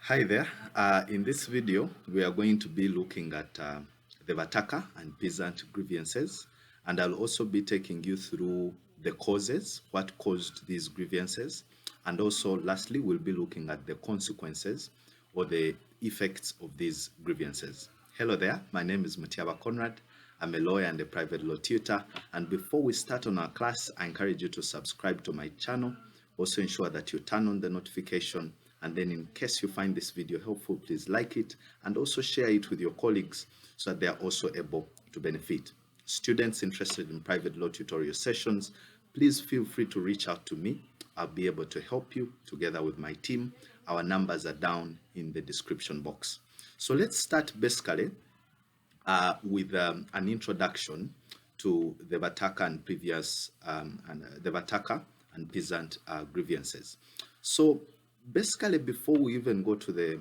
Hi there. In this video, we are going to be looking at the Bataka and peasant grievances, and I'll also be taking you through the causes, what caused these grievances, and also lastly, we'll be looking at the consequences or the effects of these grievances. Hello there, my name is Mutiaba Conrad. I'm a lawyer and a private law tutor, and before we start on our class, I encourage you to subscribe to my channel. Also ensure that you turn on the notification, and then in case you find this video helpful, please like it and also share it with your colleagues so that they are also able to benefit. Students interested in private law tutorial sessions, please feel free to reach out to me. I'll be able to help you together with my team. Our numbers are down in the description box. So let's start basically with an introduction to the Bataka and the Bataka and peasant grievances. So basically, before we even go to the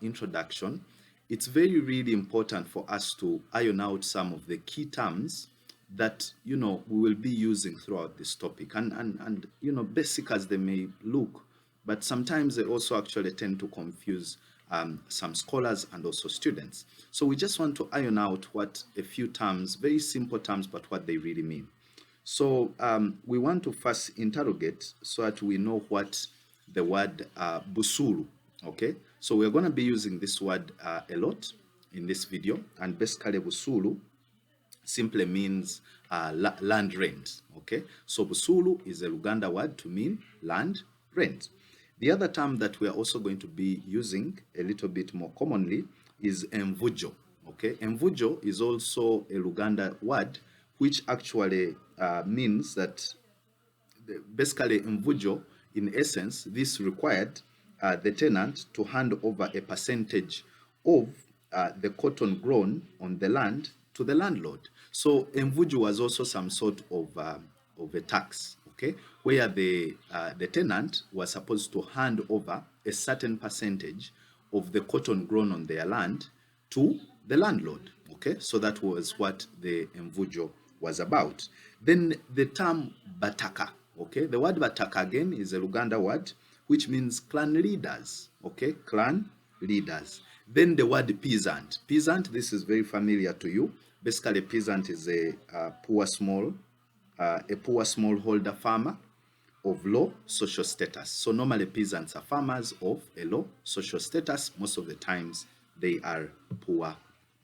introduction, it's really important for us to iron out some of the key terms that we will be using throughout this topic, and basic as they may look, but sometimes they also actually tend to confuse some scholars and also students. So we just want to iron out what a few terms, very simple terms, but what they really mean. So we want to first interrogate so that we know what the word busulu, okay? So we're going to be using this word a lot in this video, and basically busulu simply means land rent, okay? So busulu is a Luganda word to mean land rent. The other term that we are also going to be using a little bit more commonly is emvujo, okay? Emvujo is also a Luganda word which actually means that basically emvujo, in essence, this required the tenant to hand over a percentage of the cotton grown on the land to the landlord. So emvujo was also some sort of a tax, okay, where the tenant was supposed to hand over a certain percentage of the cotton grown on their land to the landlord, okay. So that was what the emvujo was about. Then the term Bataka, okay, the word Bataka again is a Luganda word which means clan leaders, okay, clan leaders. Then the word peasant. Peasant, this is very familiar to you. Basically, peasant is a poor smallholder farmer of low social status. So normally peasants are farmers of a low social status. Most of the times they are poor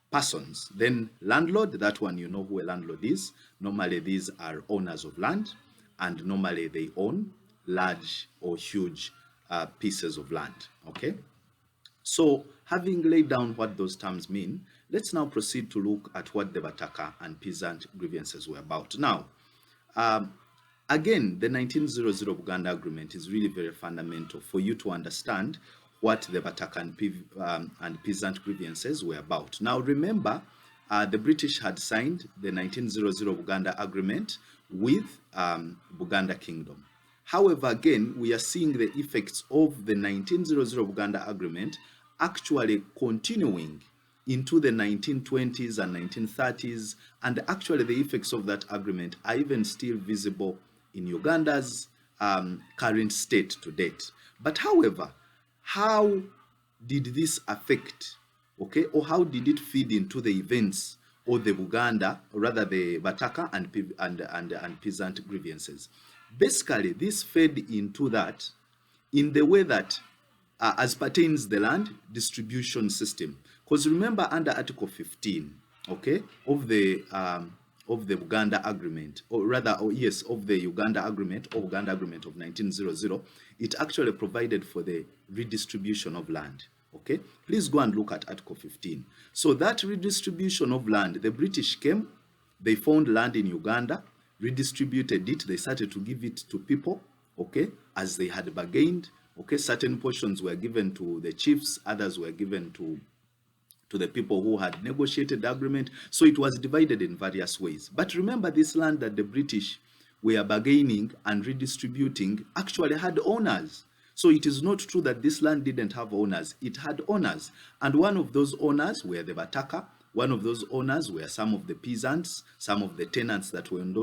persons. Then landlord, that one you know who a landlord is. Normally these are owners of land, and normally they own large or huge pieces of land, okay? So having laid down what those terms mean, let's now proceed to look at what the Bataka and peasant grievances were about. Now, again, the 1900 Uganda Agreement is really very fundamental for you to understand what the Bataka and peasant grievances were about. Now, remember, the British had signed the 1900 Uganda Agreement with Buganda Kingdom. However, again, we are seeing the effects of the 1900 Uganda Agreement actually continuing into the 1920s and 1930s, and actually the effects of that agreement are even still visible in Uganda's current state to date. But however, how did this affect, okay, or how did it feed into the events or the Buganda, or rather the Bataka and peasant grievances? Basically, this fed into that in the way that as pertains the land distribution system. Because remember, under Article 15, okay, of the Uganda Agreement, or rather, yes, of the Uganda Agreement or Uganda Agreement of 1900, it actually provided for the redistribution of land. Okay, please go and look at Article 15. So that redistribution of land, the British came, they found land in Uganda, redistributed it, they started to give it to people, okay, as they had bargained. Okay, certain portions were given to the chiefs, others were given to the people who had negotiated the agreement. So it was divided in various ways. But remember, this land that the British were bargaining and redistributing actually had owners. So it is not true that this land didn't have owners. It had owners. And one of those owners were the Bataka. One of those owners were some of the peasants, some of the tenants that were on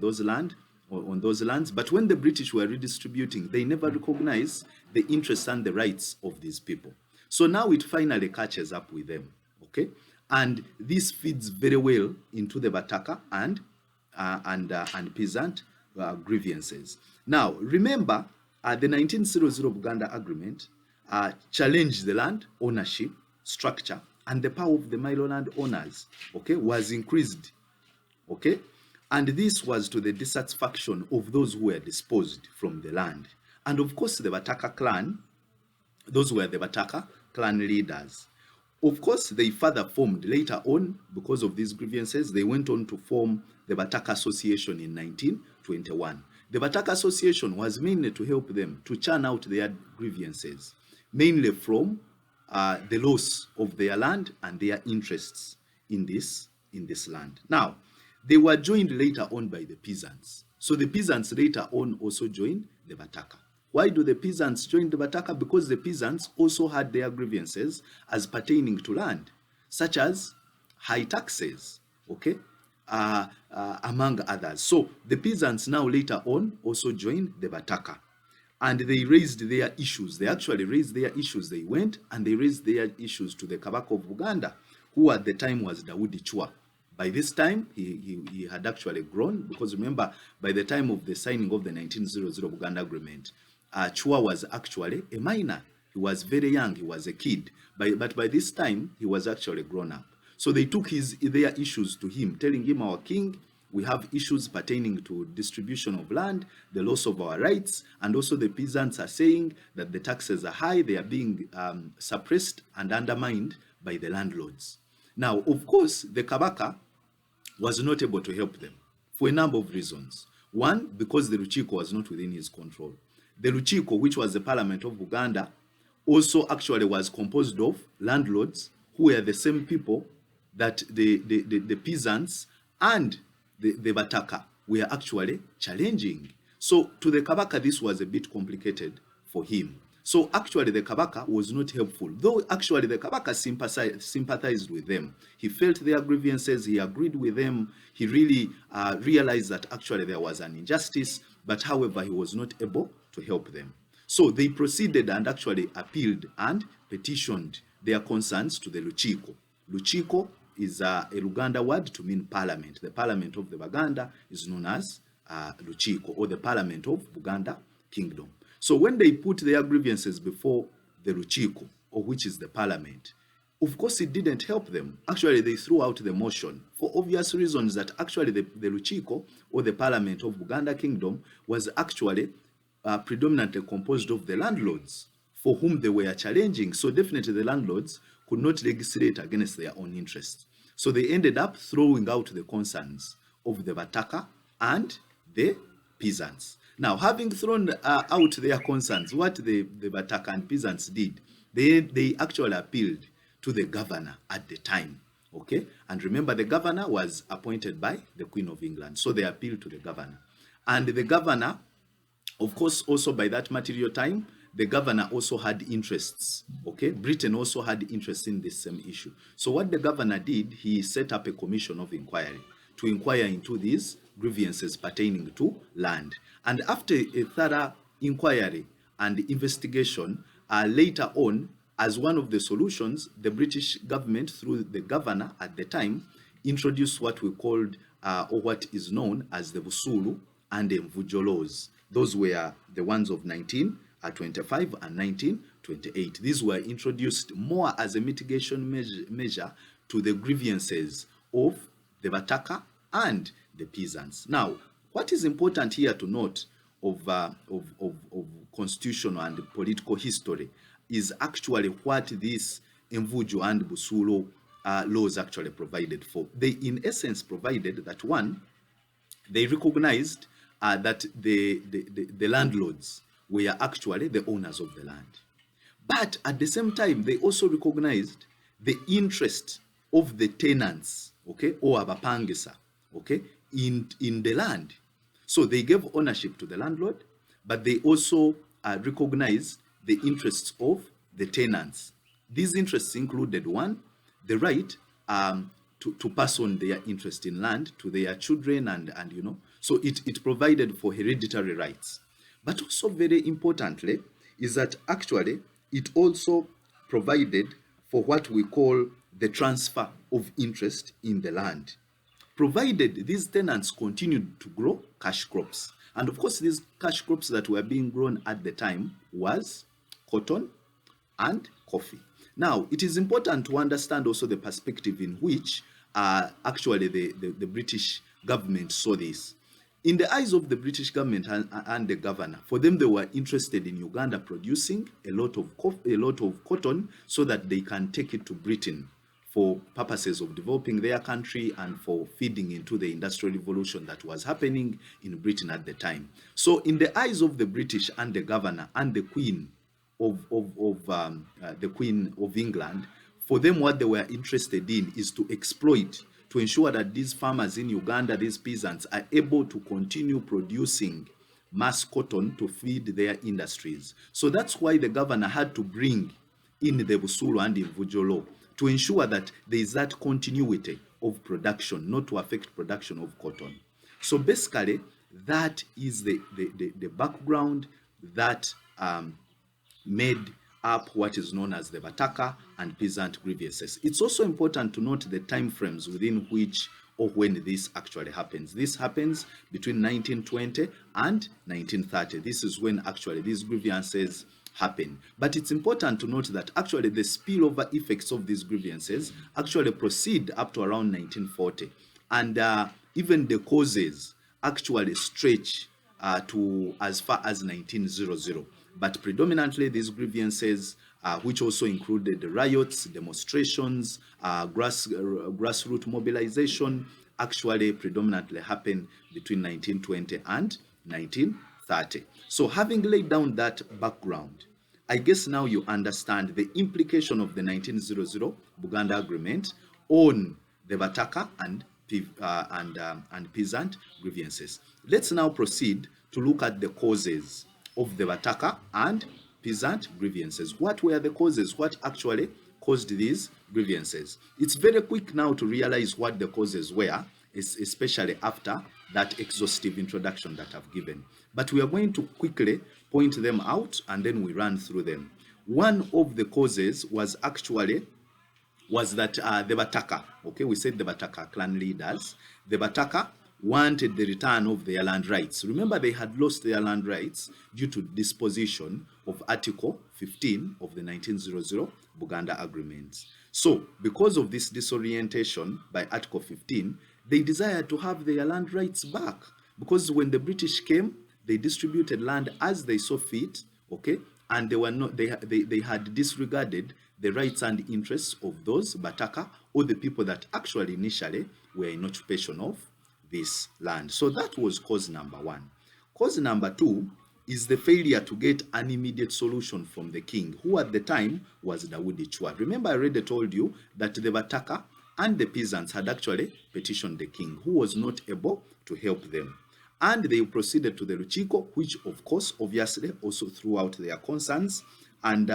those lands. But when the British were redistributing, they never recognized the interests and the rights of these people. So now it finally catches up with them, okay? And this feeds very well into the Bataka and peasant grievances. Now, remember, the 1900 Buganda Agreement challenged the land ownership structure, and the power of the Milo land owners, okay, was increased, okay? And this was to the dissatisfaction of those who were disposed from the land. And of course, the Bataka clan, those were the Bataka clan leaders. Of course, they further formed later on, because of these grievances, they went on to form the Bataka Association in 1921. The Bataka Association was mainly to help them to churn out their grievances, mainly from the loss of their land and their interests in this land. Now, they were joined later on by the peasants. So the peasants later on also joined the Bataka. Why do the peasants join the Bataka? Because the peasants also had their grievances as pertaining to land, such as high taxes, okay, among others. So the peasants now later on also joined the Bataka, and they raised their issues. They actually raised their issues. They went and they raised their issues to the Kabaka of Buganda, who at the time was Daudi Chua. By this time, he had actually grown, because remember, by the time of the signing of the 1900 Buganda Agreement, Chua was actually a minor. He was very young. He was a kid. But by this time, he was actually grown up. So they took their issues to him, telling him, our king, we have issues pertaining to distribution of land, the loss of our rights, and also the peasants are saying that the taxes are high, they are being suppressed and undermined by the landlords. Now, of course, the Kabaka was not able to help them for a number of reasons. One, because the Luchiko was not within his control. The Luchiko, which was the parliament of Buganda, also actually was composed of landlords who were the same people that the peasants and the Bataka were actually challenging. So to the Kabaka, this was a bit complicated for him. So actually the Kabaka was not helpful, though actually the Kabaka sympathized with them. He felt their grievances, he agreed with them, he really realized that actually there was an injustice, but however, he was not able to help them. So they proceeded and actually appealed and petitioned their concerns to the Luchiko. Luchiko is a Luganda word to mean parliament. The parliament of the Baganda is known as Luchiko, or the parliament of Buganda Kingdom. So when they put their grievances before the Luchiko, or which is the parliament, of course it didn't help them. Actually, they threw out the motion for obvious reasons, that actually the Luchiko, or the parliament of Buganda Kingdom, was actually predominantly composed of the landlords for whom they were challenging. So definitely the landlords could not legislate against their own interests. So they ended up throwing out the concerns of the Bataka and the peasants. Now, having thrown out their concerns, what the Bataka and peasants did, they actually appealed to the governor at the time, okay? And remember, the governor was appointed by the Queen of England, so they appealed to the governor. And the governor, of course, also by that material time, the governor also had interests, okay? Britain also had interest in this same issue. So what the governor did, he set up a commission of inquiry to inquire into these grievances pertaining to land. And after a thorough inquiry and investigation, later on, as one of the solutions, the British government, through the governor at the time, introduced what we called, or what is known as the Busulu and the Mvujo laws. Those were the ones of 1925 and 1928. These were introduced more as a mitigation measure to the grievances of the Bataka and the peasants. Now, what is important here to note of constitutional and political history is actually what this Mvujo and Busulu laws actually provided for. They, in essence, provided that, one, they recognized that the landlords were actually the owners of the land. But at the same time, they also recognized the interest of the tenants, okay, or abapangisa, okay, in the land. So they gave ownership to the landlord, but they also recognized the interests of the tenants. These interests included, one, the right to pass on their interest in land to their children, and you know, so it provided for hereditary rights. But also very importantly is that actually it also provided for what we call the transfer of interest in the land, provided these tenants continued to grow cash crops. And of course, these cash crops that were being grown at the time was cotton and coffee. Now, it is important to understand also the perspective in which actually the British government saw this. In the eyes of the British government and the governor, for them, they were interested in Uganda producing a lot of cotton so that they can take it to Britain for purposes of developing their country and for feeding into the industrial revolution that was happening in Britain at the time. So in the eyes of the British and the governor and the Queen the Queen of England, for them what they were interested in is to exploit, to ensure that these farmers in Uganda, these peasants, are able to continue producing mass cotton to feed their industries. So that's why the governor had to bring in the Busulu and Imvujo law to ensure that there is that continuity of production, not to affect production of cotton. So basically, that is the background that made up what is known as the Bataka and peasant grievances. It's also important to note the time frames within which or when this actually happens. This happens between 1920 and 1930. This is when actually these grievances happen. But it's important to note that actually the spillover effects of these grievances actually proceed up to around 1940. And even the causes actually stretch to as far as 1900. But predominantly these grievances, which also included riots, demonstrations, grassroots mobilization, actually predominantly happened between 1920 and 1930. So having laid down that background, I guess now you understand the implication of the 1900 Buganda Agreement on the Bataka and peasant grievances. Let's now proceed to look at the causes of the Bataka and peasant grievances. What were the causes? What actually caused these grievances? It's very quick now to realize what the causes were, especially after that exhaustive introduction that I've given. But we are going to quickly point them out and then we run through them. One of the causes was that the Bataka, okay, we said the Bataka clan leaders, the Bataka wanted the return of their land rights. Remember, they had lost their land rights due to disposition of Article 15 of the 1900 Buganda Agreements. So, because of this disorientation by Article 15, they desired to have their land rights back. Because when the British came, they distributed land as they saw fit, okay, and they had disregarded the rights and interests of those Bataka or the people that actually initially were in occupation of this land. So that was cause number one. Cause number two is the failure to get an immediate solution from the king, who at the time was Daudi Chwa. Remember, I already told you that the Bataka and the peasants had actually petitioned the king, who was not able to help them. And they proceeded to the Luchiko, which of course, obviously, also threw out their concerns. And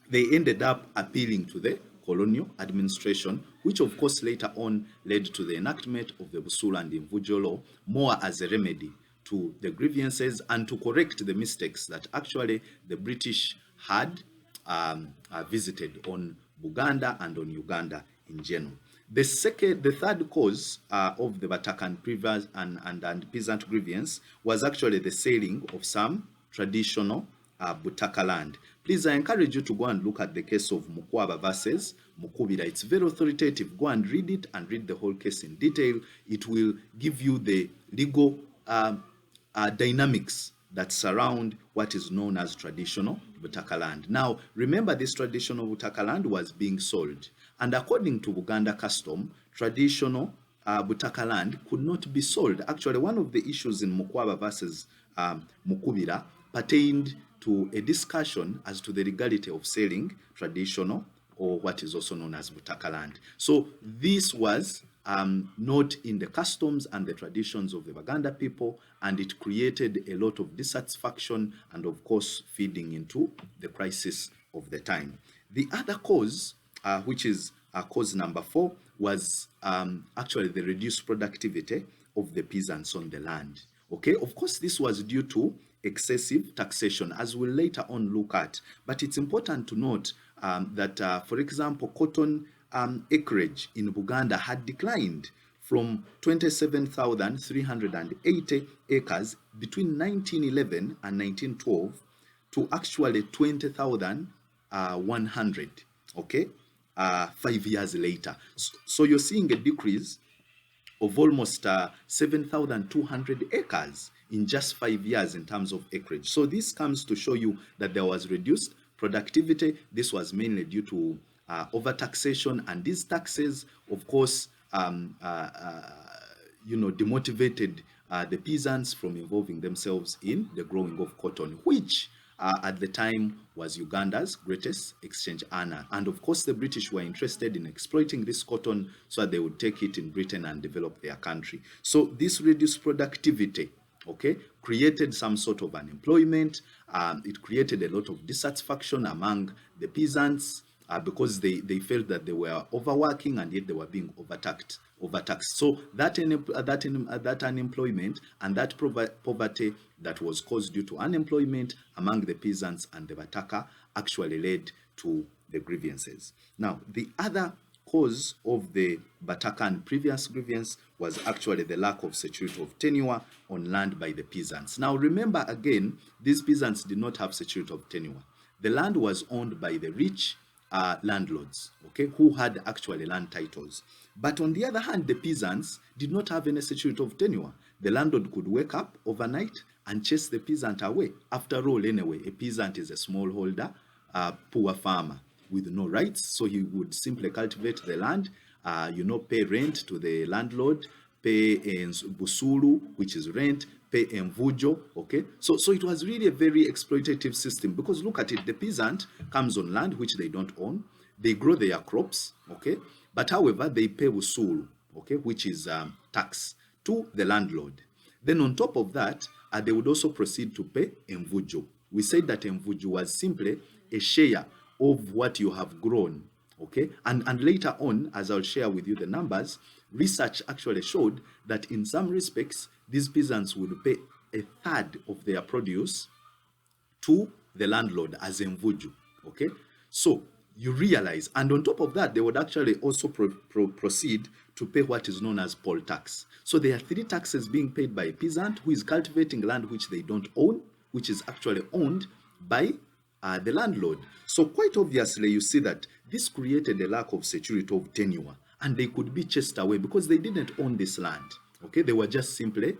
they ended up appealing to the colonial administration, which of course later on led to the enactment of the Busulu and Imvujo law, more as a remedy to the grievances and to correct the mistakes that actually the British had visited on Buganda and on Uganda in general. The third cause of the Bataka and peasant grievance was actually the selling of some traditional Bataka land. Please, I encourage you to go and look at the case of Mukwaba versus Mukubira. It's very authoritative. Go and read it and read the whole case in detail. It will give you the legal dynamics that surround what is known as traditional Bataka land. Now, remember, this traditional Bataka land was being sold. And according to Buganda custom, traditional Bataka land could not be sold. Actually, one of the issues in Mukwaba versus Mukubira pertained to a discussion as to the legality of selling traditional or what is also known as Bataka land. So this was not in the customs and the traditions of the Baganda people, and it created a lot of dissatisfaction and of course feeding into the crisis of the time. The other cause, which is cause number 4, was actually the reduced productivity of the peasants on the land. Okay, of course this was due to excessive taxation, as we'll later on look at. But it's important to note that, for example, cotton acreage in Buganda had declined from 27,380 acres between 1911 and 1912 to actually 20,100, okay, 5 years later. So you're seeing a decrease of almost 7,200 acres in just 5 years in terms of acreage. So this comes to show you that there was reduced productivity. This was mainly due to overtaxation, and these taxes, of course, demotivated the peasants from involving themselves in the growing of cotton, which at the time was Uganda's greatest exchange earner. And of course, the British were interested in exploiting this cotton so that they would take it in Britain and develop their country. So this reduced productivity, okay, created some sort of unemployment. It created a lot of dissatisfaction among the peasants because they felt that they were overworking and yet they were being overtaxed. So that unemployment and that poverty that was caused due to unemployment among the peasants and the Bataka actually led to the grievances. Now, the other cause of the Bataka and previous grievance was actually the lack of security of tenure on land by the peasants. Now, remember again, these peasants did not have security of tenure. The land was owned by the rich landlords, okay, who had actually land titles. But on the other hand, the peasants did not have any security of tenure. The landlord could wake up overnight and chase the peasant away. After all, anyway, a peasant is a smallholder, poor farmer with no rights. So he would simply cultivate the land, pay rent to the landlord, pay busulu, which is rent, pay mvujo, okay? So it was really a very exploitative system, because look at it, the peasant comes on land which they don't own, they grow their crops, okay? But however, they pay busulu, okay, which is tax to the landlord. Then on top of that, they would also proceed to pay mvujo. We said that mvujo was simply a share of what you have grown, okay? And later on, as I'll share with you the numbers, research actually showed that in some respects, these peasants would pay a third of their produce to the landlord as mvujo, okay? So you realize, and on top of that, they would actually also proceed to pay what is known as poll tax. So there are 3 taxes being paid by a peasant who is cultivating land which they don't own, which is actually owned by the landlord. So quite obviously, you see that this created a lack of security of tenure, and they could be chased away because they didn't own this land, okay? They were just simply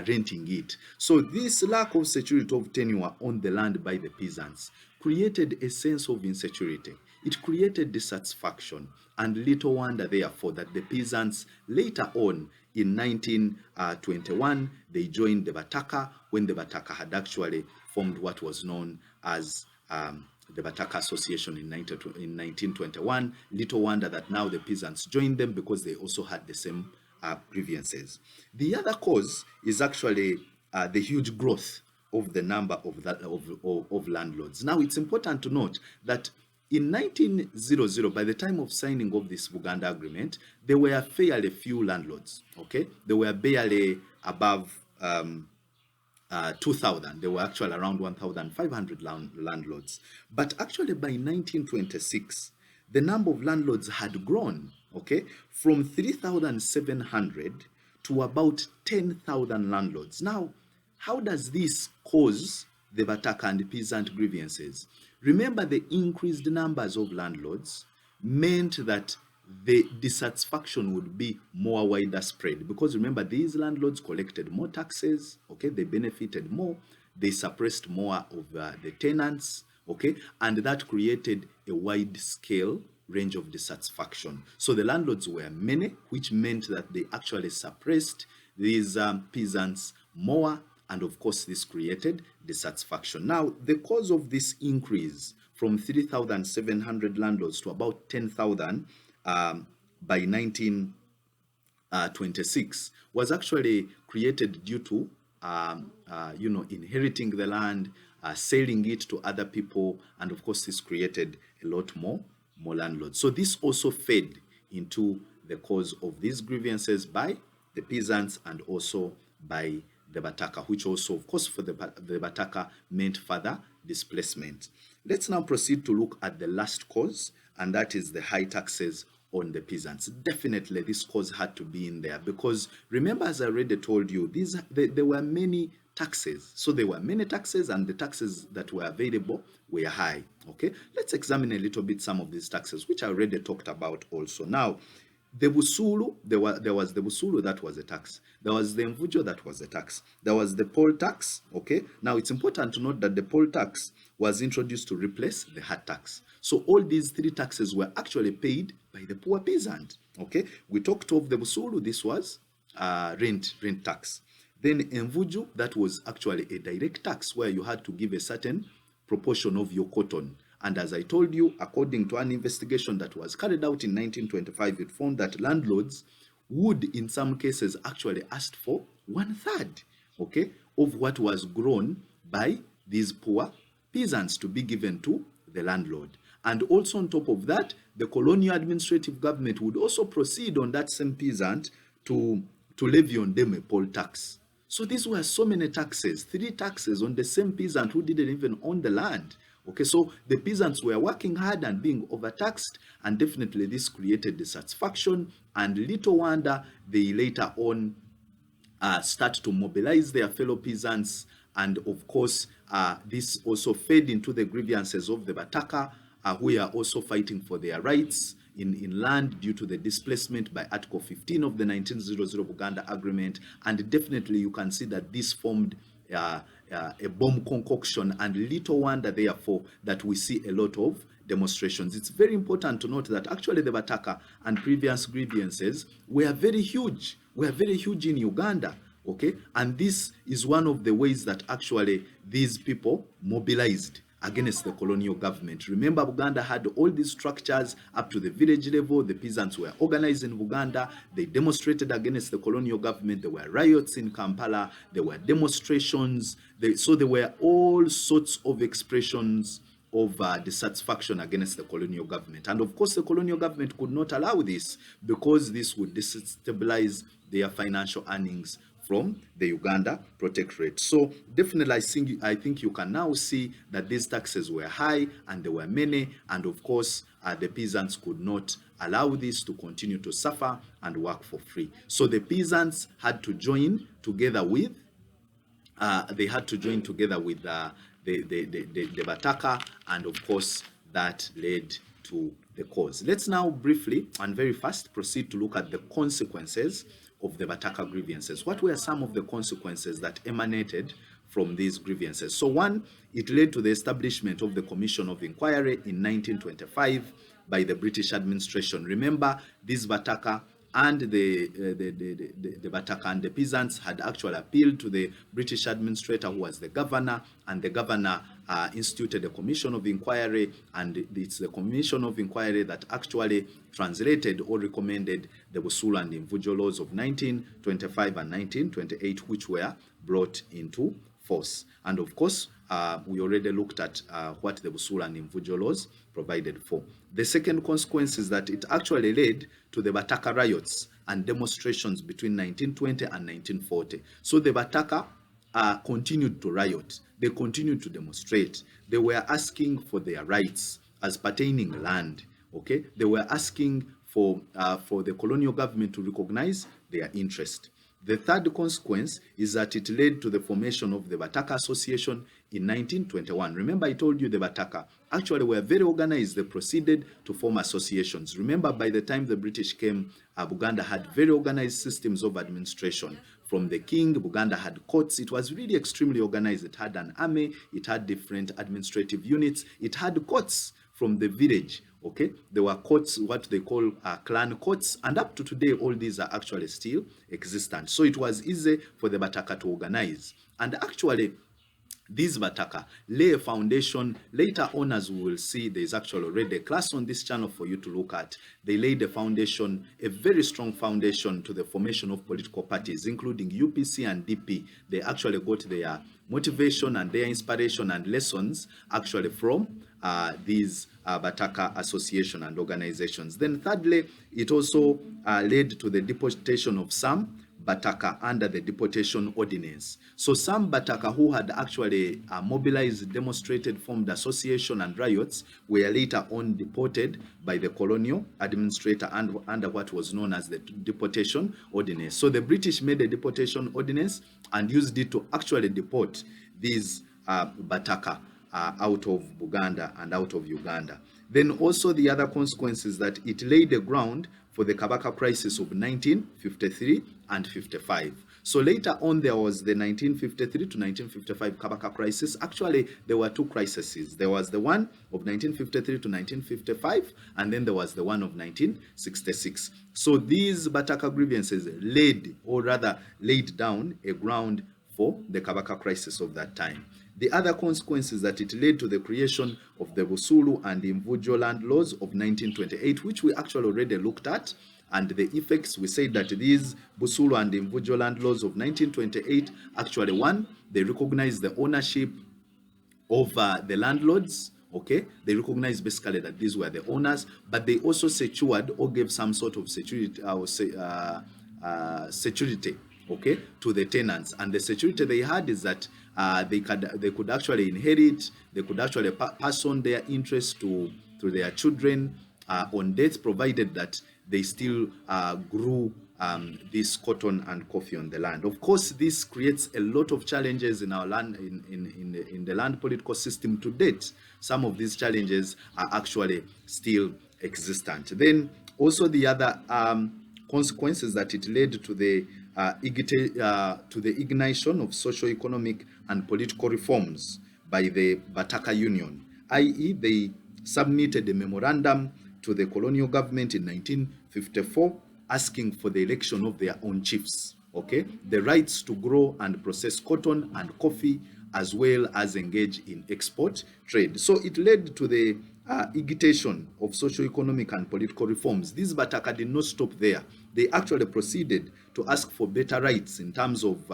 renting it. So this lack of security of tenure on the land by the peasants created a sense of insecurity. It created dissatisfaction, and little wonder therefore that the peasants later on in 1921 they joined the Bataka, when the Bataka had actually formed what was known as the Bataka Association in 1921. Little wonder that now the peasants joined them, because they also had the same grievances. The other cause is actually the huge growth of the number of landlords. Now, it's important to note that in 1900, by the time of signing of this Buganda agreement, there were fairly few landlords, okay? There were barely above 2,000. There were actually around 1,500 landlords. But actually by 1926, the number of landlords had grown, okay, from 3,700 to about 10,000 landlords. Now, how does this cause the Bataka and the peasant grievances? Remember, the increased numbers of landlords meant that the dissatisfaction would be more wider spread, because remember, these landlords collected more taxes, okay, they benefited more, they suppressed more of the tenants, okay, and that created a wide scale range of dissatisfaction. So the landlords were many, which meant that they actually suppressed these peasants more, and of course this created dissatisfaction. Now, the cause of this increase from 3,700 landlords to about 10,000 by 1926 was actually created due to inheriting the land, selling it to other people, and of course this created a lot more landlords. So this also fed into the cause of these grievances by the peasants and also by the Bataka, which also, of course, for the Bataka meant further displacement. Let's now proceed to look at the last cause, and that is the high taxes on the peasants. Definitely, this cause had to be in there because remember, as I already told you, there were many taxes. So there were many taxes, and the taxes that were available were high. Okay, let's examine a little bit some of these taxes, which I already talked about also. Now, the Busulu, there was the Busulu, that was a tax. There was the Mvujo, that was a tax. There was the poll tax. Okay, now it's important to note that the poll tax was introduced to replace the hard tax. So all these three taxes were actually paid by the poor peasant. Okay, we talked of the Busulu, this was rent tax. Then Mvujo, that was actually a direct tax where you had to give a certain proportion of your cotton. And as I told you, according to an investigation that was carried out in 1925, it found that landlords would, in some cases, actually ask for 1/3, okay, of what was grown by these poor peasants to be given to the landlord. And also on top of that, the colonial administrative government would also proceed on that same peasant to levy on them a poll tax. So these were so many taxes, three taxes on the same peasant who didn't even own the land. Okay, so the peasants were working hard and being overtaxed, and definitely this created dissatisfaction, and little wonder they later on start to mobilize their fellow peasants, and of course this also fed into the grievances of the Bataka, who are also fighting for their rights in land due to the displacement by Article 15 of the 1900 Buganda Agreement. And definitely you can see that this formed a bomb concoction, and little wonder therefore that we see a lot of demonstrations. It's very important to note that actually the Bataka and previous grievances were very huge in Uganda. Okay, and this is one of the ways that actually these people mobilized against the colonial government. Remember, Uganda had all these structures up to the village level. The peasants were organized in Uganda. They demonstrated against the colonial government. There were riots in Kampala. There were demonstrations. So there were all sorts of expressions of dissatisfaction against the colonial government. And of course, the colonial government could not allow this because this would destabilize their financial earnings from the Uganda protectorate. So definitely I think you can now see that these taxes were high and there were many, and of course the peasants could not allow this to continue to suffer and work for free. So the peasants had to join together with the Bataka, and of course that led to the cause. Let's now briefly and very fast proceed to look at the consequences of the Bataka grievances. What were some of the consequences that emanated from these grievances? So one, it led to the establishment of the Commission of Inquiry in 1925 by the British administration. Remember, these Bataka and the Bataka and the peasants had actually appealed to the British administrator, who was the governor, and the governor instituted a commission of inquiry, and it's the commission of inquiry that actually translated or recommended the Busulu and Mvujo laws of 1925 and 1928, which were brought into force. And of course, we already looked at what the Busulu and Mvujo laws provided for. The second consequence is that it actually led to the Bataka riots and demonstrations between 1920 and 1940. So the Bataka continued to riot. They continued to demonstrate. They were asking for their rights as pertaining land. Okay, they were asking for the colonial government to recognize their interest. The third consequence is that it led to the formation of the Bataka Association in 1921. Remember, I told you the Bataka actually were very organized. They proceeded to form associations. Remember, by the time the British came, Buganda had very organized systems of administration. From the king, Buganda had courts. It was really extremely organized. It had an army. It had different administrative units. It had courts from the village. Okay, there were courts, what they call clan courts, and up to today, all these are actually still existent. So it was easy for the Bataka to organize. And actually, these Bataka lay a foundation. Later on, as we will see, there's actually already a class on this channel for you to look at. They laid a foundation, a very strong foundation, to the formation of political parties, including UPC and DP. They actually got their motivation and their inspiration and lessons actually from these Bataka association and organizations. Then thirdly, it also led to the deportation of some Bataka under the deportation ordinance. So some Bataka who had actually mobilized, demonstrated, formed association and riots were later on deported by the colonial administrator under what was known as the deportation ordinance. So the British made a deportation ordinance and used it to actually deport these Bataka out of Buganda and out of Uganda. Then also the other consequence is that it laid the ground for the Kabaka crisis of 1953 and 55. So later on, there was the 1953 to 1955 Kabaka crisis. Actually, there were two crises. There was the one of 1953 to 1955, and then there was the one of 1966. So these Bataka grievances laid down a ground for the Kabaka crisis of that time. The other consequence is that it led to the creation of the Busulu and Imvujo land laws of 1928, which we actually already looked at. And the effects, we said that these Busulu and Imvujo land laws of 1928, actually, one, they recognize the ownership of the landlords. Okay, they recognized basically that these were the owners, but they also secured or gave some sort of security, okay, to the tenants. And the security they had is that they could actually inherit, they could actually pass on their interest to their children on death, provided that they still grew this cotton and coffee on the land. Of course, this creates a lot of challenges in our land, in the land political system to date. Some of these challenges are actually still existent. Then also the other consequences that it led to the ignition of socio-economic and political reforms by the Bataka Union, i.e. they submitted a memorandum to the colonial government in 1954 asking for the election of their own chiefs, okay, the rights to grow and process cotton and coffee, as well as engage in export trade. So it led to the agitation of socio-economic and political reforms. These Bataka did not stop there. They actually proceeded to ask for better rights in terms of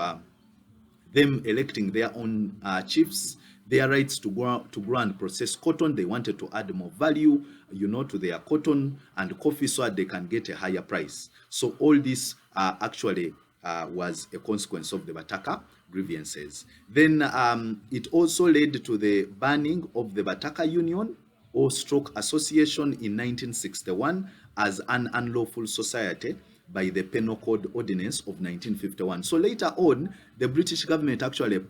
them electing their own chiefs, their rights to grow and process cotton. They wanted to add more value, to their cotton and coffee so that they can get a higher price. So all this actually was a consequence of the Bataka grievances. Then it also led to the banning of the Bataka Union or Stroke Association in 1961 as an unlawful society by the Penal Code Ordinance of 1951. So later on, the British government actually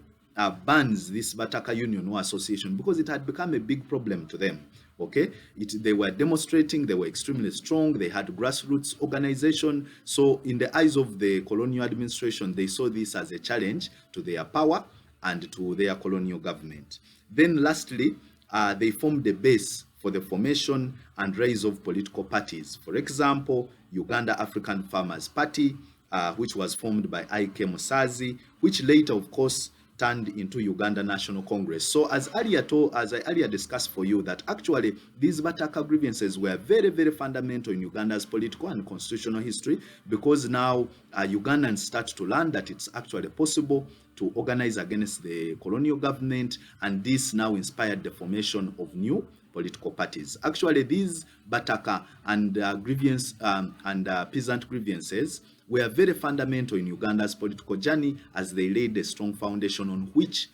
bans this Bataka Union or Association because it had become a big problem to them. Okay, they were demonstrating, they were extremely strong, they had grassroots organization. So in the eyes of the colonial administration, they saw this as a challenge to their power and to their colonial government. Then lastly, they formed the base for the formation and rise of political parties. For example, Uganda African Farmers Party, which was formed by I.K. Musazi, which later, of course, turned into Uganda National Congress. So as I earlier discussed for you, that actually these Bataka grievances were very, very fundamental in Uganda's political and constitutional history, because now Ugandans start to learn that it's actually possible to organize against the colonial government, and this now inspired the formation of new political parties. Actually, these Bataka and peasant grievances were very fundamental in Uganda's political journey, as they laid a strong foundation on which,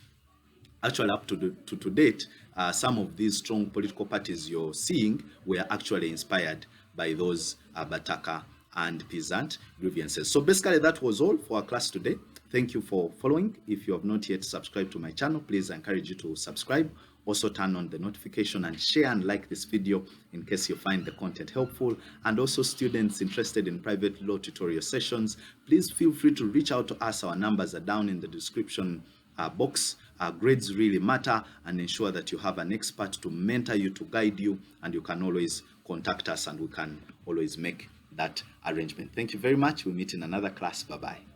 actually up to date, some of these strong political parties you're seeing were actually inspired by those Bataka and peasant grievances. So basically that was all for our class today. Thank you for following. If you have not yet subscribed to my channel, please encourage you to subscribe. Also turn on the notification and share and like this video in case you find the content helpful. And also students interested in private law tutorial sessions, please feel free to reach out to us. Our numbers are down in the description box. Grades really matter, and ensure that you have an expert to mentor you, to guide you, and you can always contact us and we can always make that arrangement. Thank you very much. We'll meet in another class. Bye-bye.